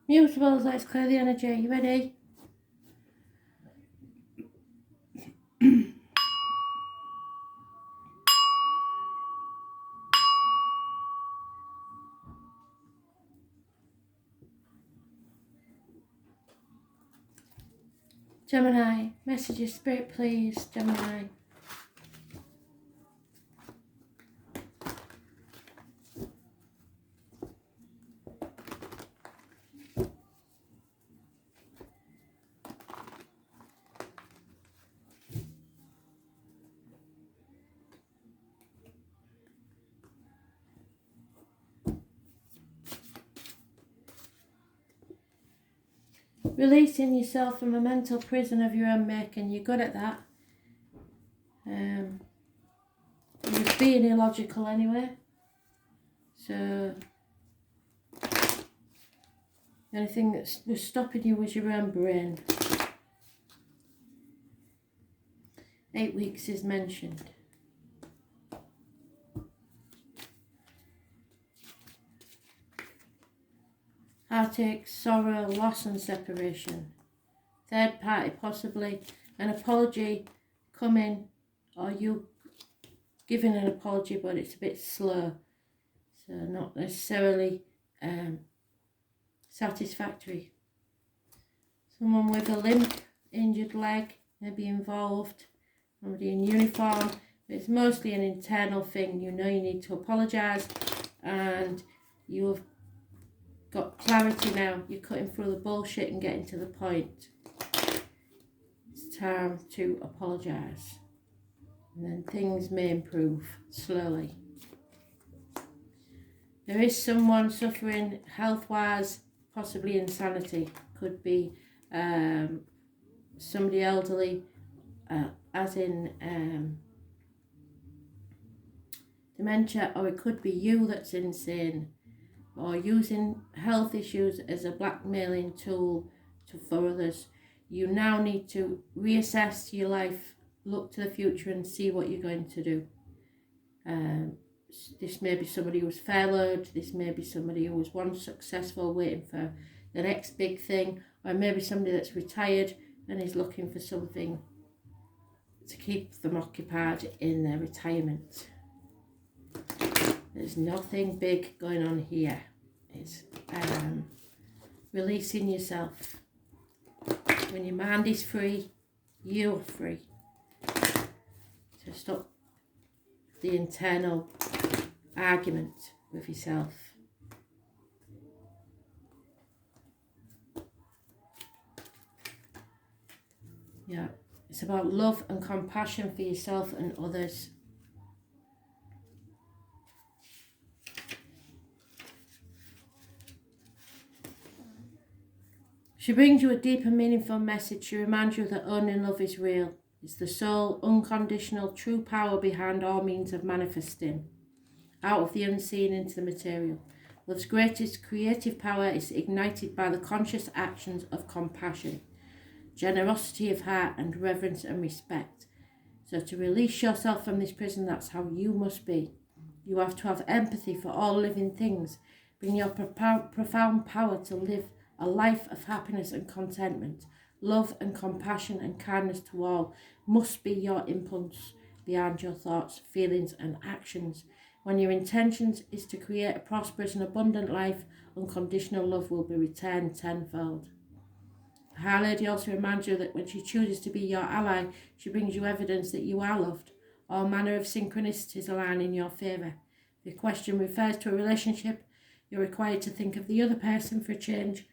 Mutables, let's clear the energy. You ready? Gemini, messages, spirit, please. Gemini. Releasing yourself from a mental prison of your own making. You're good at that. You're being illogical anyway. So, the only thing that was stopping you was your own brain. 8 weeks is mentioned. Heartache, sorrow, loss and separation. Third party, possibly an apology coming, or you giving an apology, but it's a bit slow. So not necessarily satisfactory. Someone with a limp, injured leg may be involved. Somebody in uniform. It's mostly an internal thing. You know you need to apologise, and you have got clarity now. You're cutting through the bullshit and getting to the point. It's time to apologise, and then things may improve slowly. There is someone suffering health-wise, possibly insanity. Could be somebody elderly, as in dementia, or it could be you that's insane, or using health issues as a blackmailing tool for others. You now need to reassess your life, look to the future and see what you're going to do. This may be somebody who's furloughed, this may be somebody who was once successful waiting for the next big thing, or maybe somebody that's retired and is looking for something to keep them occupied in their retirement. There's nothing big going on here. It's releasing yourself. When your mind is free, you're free. So stop the internal argument with yourself. Yeah, it's about love and compassion for yourself and others. She brings you a deep and meaningful message. She reminds you that only love is real. It's the sole, unconditional, true power behind all means of manifesting, out of the unseen into the material. Love's greatest creative power is ignited by the conscious actions of compassion, generosity of heart, and reverence and respect. So to release yourself from this prison, that's how you must be. You have to have empathy for all living things. Bring your profound power to live a life of happiness and contentment. Love and compassion and kindness to all must be your impulse behind your thoughts, feelings and actions. When your intentions is to create a prosperous and abundant life, unconditional love will be returned tenfold. The High Lady also reminds you that when she chooses to be your ally, she brings you evidence that you are loved. All manner of synchronicities align in your favour. If your question refers to a relationship, you're required to think of the other person for a change.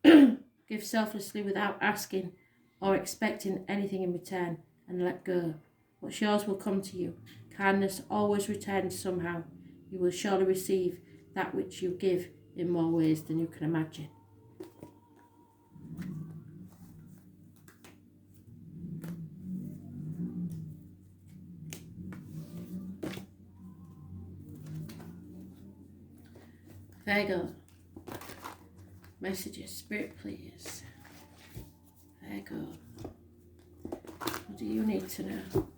Give selflessly without asking or expecting anything in return, and let go. What's yours will come to you. Kindness always returns somehow. You will surely receive that which you give in more ways than you can imagine. Virgo. Messages, Spirit, please. Virgo. What do you need to know?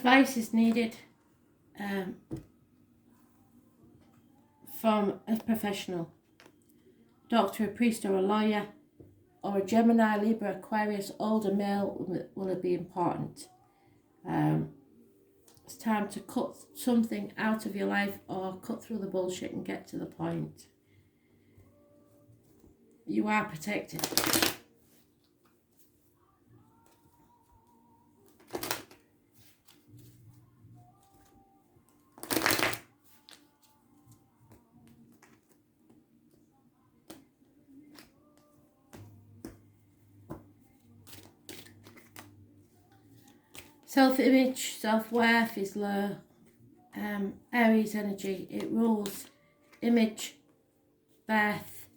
Advice is needed from a professional, doctor, a priest or a lawyer, or a Gemini, Libra, Aquarius, older male will be important. It's time to cut something out of your life or cut through the bullshit and get to the point. You are protected. Self-image, self-worth is low. Aries energy, it rules image, birth,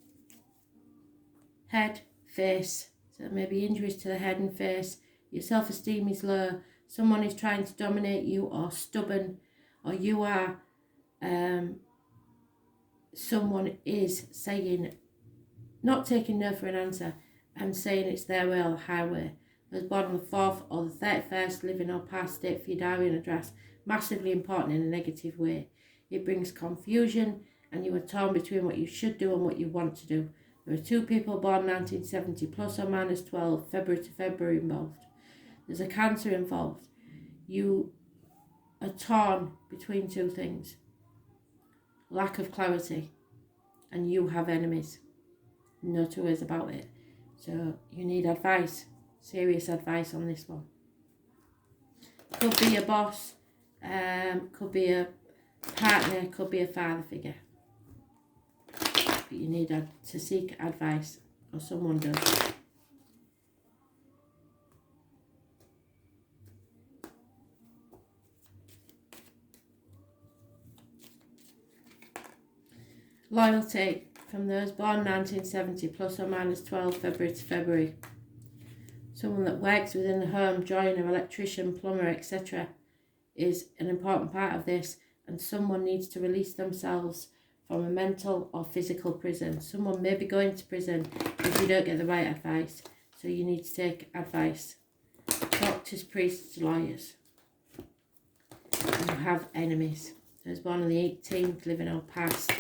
head, face. So maybe injuries to the head and face. Your self-esteem is low. Someone is trying to dominate you or stubborn, or you are, someone is saying, not taking no for an answer and saying it's their way or the highway. Was born on the 4th or the 31st, living or past date for your diary and address, massively important in a negative way. It brings confusion and you are torn between what you should do and what you want to do. There are 2 people born 1970, plus or minus 12, February to February involved. There's a Cancer involved. You are torn between 2 things. Lack of clarity, and you have enemies. No 2 ways about it. So you need advice. Serious advice on this one. Could be a boss, could be a partner, could be a father figure. But you need to seek advice, or someone does. Loyalty from those born 1970, plus or minus 12, February to February. Someone that works within the home, joiner, electrician, plumber, etc. is an important part of this, and someone needs to release themselves from a mental or physical prison. Someone may be going to prison if you don't get the right advice, so you need to take advice. Doctors, priests, lawyers. You have enemies. Those born on the 18th, living or past,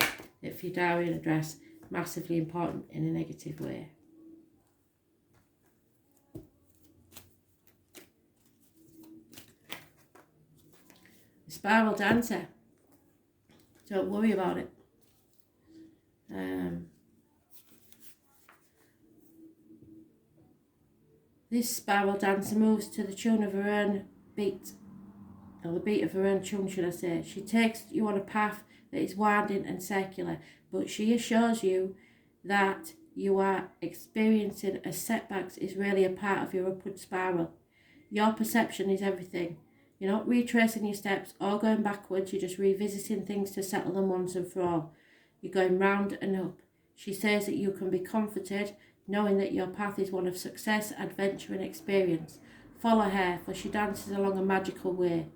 if your diary and address, massively important in a negative way. Spiral dancer, don't worry about it. This spiral dancer moves to the tune of her own beat, or the beat of her own tune, should I say. She takes you on a path that is winding and circular, but she assures you that you are experiencing as setbacks is really a part of your upward spiral. Your perception is everything. You're not retracing your steps or going backwards, you're just revisiting things to settle them once and for all. You're going round and up. She says that you can be comforted knowing that your path is one of success, adventure and experience. Follow her, for she dances along a magical way.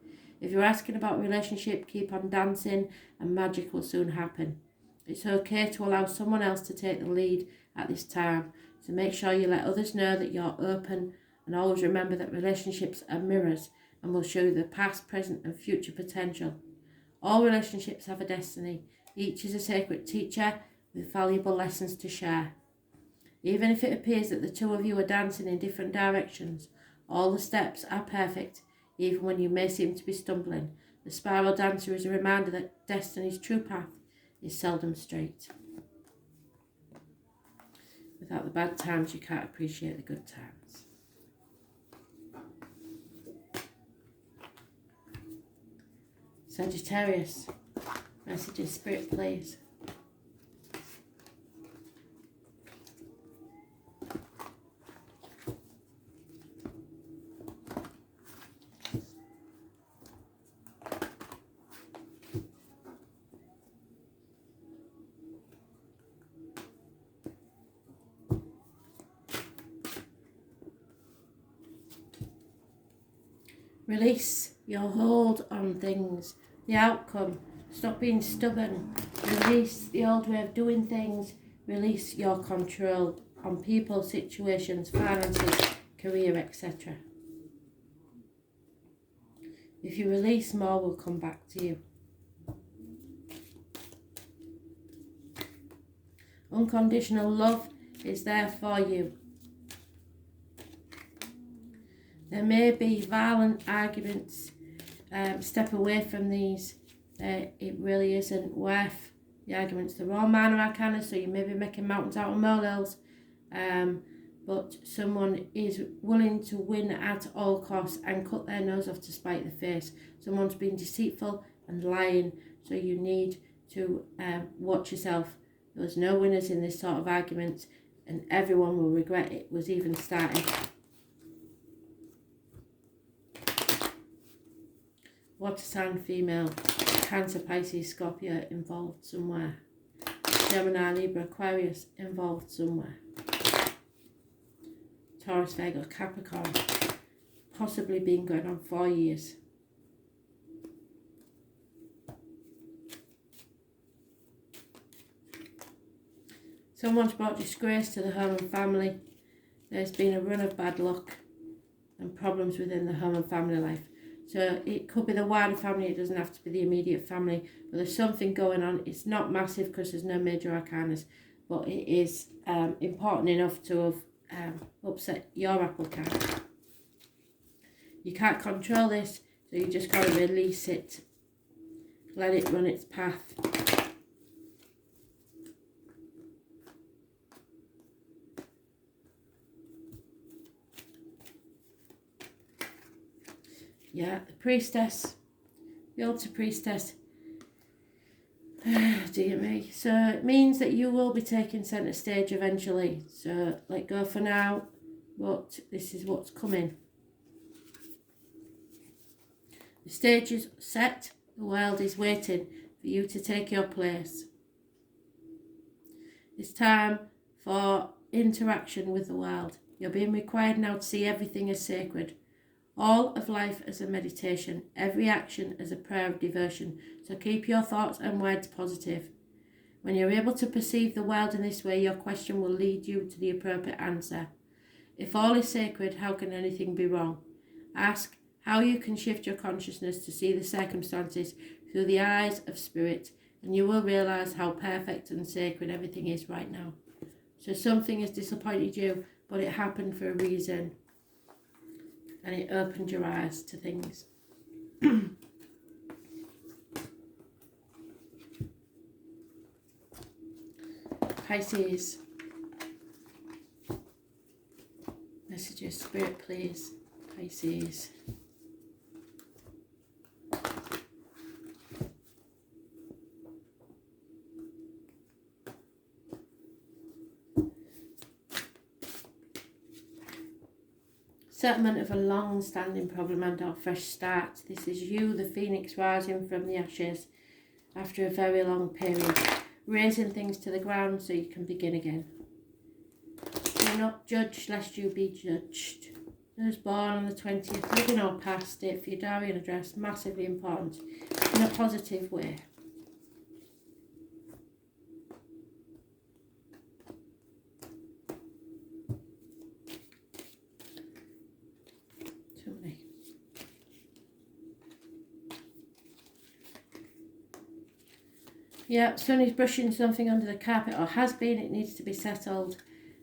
If you're asking about a relationship, keep on dancing and magic will soon happen. It's okay to allow someone else to take the lead at this time, so make sure you let others know that you're open, and always remember that relationships are mirrors and will show you the past, present and future potential. All relationships have a destiny. Each is a sacred teacher with valuable lessons to share. Even if it appears that the 2 of you are dancing in different directions, all the steps are perfect, even when you may seem to be stumbling. The spiral dancer is a reminder that destiny's true path is seldom straight. Without the bad times, you can't appreciate the good times. Sagittarius, messages Spirit please. Release your hold on things, the outcome. Stop being stubborn. Release the old way of doing things. Release your control on people, situations, finances, career, etc. If you release, more will come back to you. Unconditional love is there for you. There may be violent arguments. Step away from these. It really isn't worth the arguments. They're all minor arcana, so you may be making mountains out of molehills. But someone is willing to win at all costs and cut their nose off to spite the face. Someone's been deceitful and lying, so you need to watch yourself. There's no winners in this sort of argument, and everyone will regret it was even started. Water sign female, Cancer, Pisces, Scorpio involved somewhere. Gemini, Libra, Aquarius involved somewhere. Taurus, Virgo, Capricorn, possibly been going on 4 years. Someone's brought disgrace to the home and family. There's been a run of bad luck and problems within the home and family life. So it could be the wider family, it doesn't have to be the immediate family, but there's something going on. It's not massive because there's no major arcanas, but it is important enough to have upset your apple cart. You can't control this, so you just got to release it. Let it run its path. Yeah, the priestess, the altar priestess, dear me. So it means that you will be taking centre stage eventually. So let go for now, but this is what's coming. The stage is set, the world is waiting for you to take your place. It's time for interaction with the world. You're being required now to see everything as sacred. All of life as a meditation, every action as a prayer of devotion. So keep your thoughts and words positive. When you're able to perceive the world in this way, your question will lead you to the appropriate answer. If all is sacred, how can anything be wrong? Ask how you can shift your consciousness to see the circumstances through the eyes of spirit, and you will realize how perfect and sacred everything is right now. So something has disappointed you, but it happened for a reason. And it opened your eyes to things. Pisces. Messages, Spirit, please. Pisces. Settlement of a long-standing problem and a fresh start. This is you, the phoenix rising from the ashes after a very long period, raising things to the ground so you can begin again. Do not judge lest you be judged. Those born on the 20th, living or past, date for your diary and address, massively important, in a positive way. Yeah, Sun is brushing something under the carpet, or has been. It needs to be settled.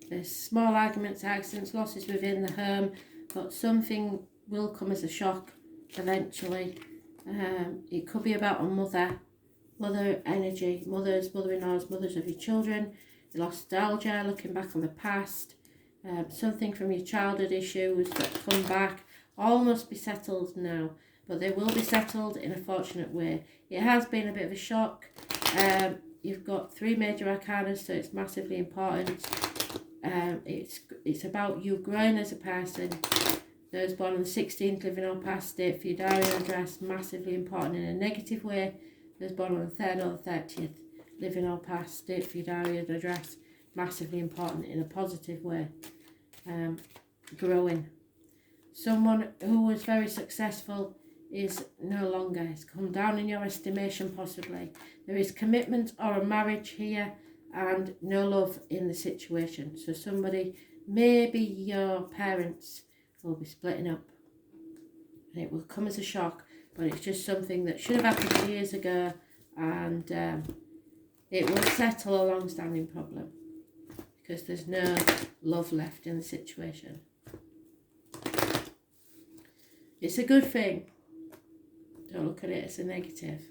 There's small arguments, accidents, losses within the home, but something will come as a shock eventually. It could be about a mother energy, mothers, mother-in-laws, mothers of your children, nostalgia, looking back on the past, something from your childhood issues that come back. All must be settled now, but they will be settled in a fortunate way. It has been a bit of a shock. You've got 3 major arcana, so it's massively important. It's about you growing as a person. Those born on the 16th, living or past, date for your diary and address, massively important in a negative way. Those born on the 3rd or the 30th, living or past, date for your diary and address, massively important in a positive way. Growing. Someone who was very successful is no longer. It's come down in your estimation possibly. There is commitment or a marriage here and no love in the situation. So somebody, maybe your parents, will be splitting up. And it will come as a shock. but it's just something that should have happened years ago, and it will settle a long-standing problem because there's no love left in the situation. It's a good thing. Don't look at it as a negative.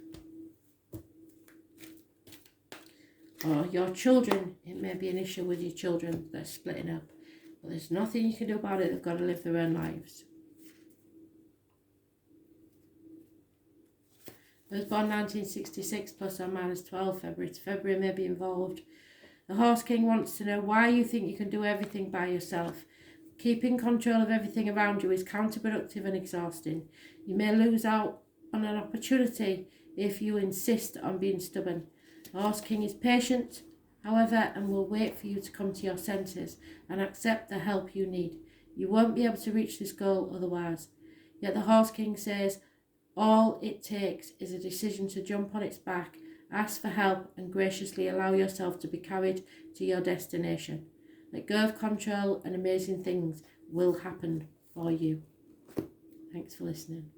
Or your children, it may be an issue with your children, they're splitting up. But there's nothing you can do about it, they've got to live their own lives. I was born 1966 plus or minus 12 February. February may be involved. The Horse King wants to know why you think you can do everything by yourself. Keeping control of everything around you is counterproductive and exhausting. You may lose out on an opportunity if you insist on being stubborn. The Horse King is patient, however, and will wait for you to come to your senses and accept the help you need. You won't be able to reach this goal otherwise. Yet the Horse King says all it takes is a decision to jump on its back, ask for help, and graciously allow yourself to be carried to your destination. Let go of control and amazing things will happen for you. Thanks for listening.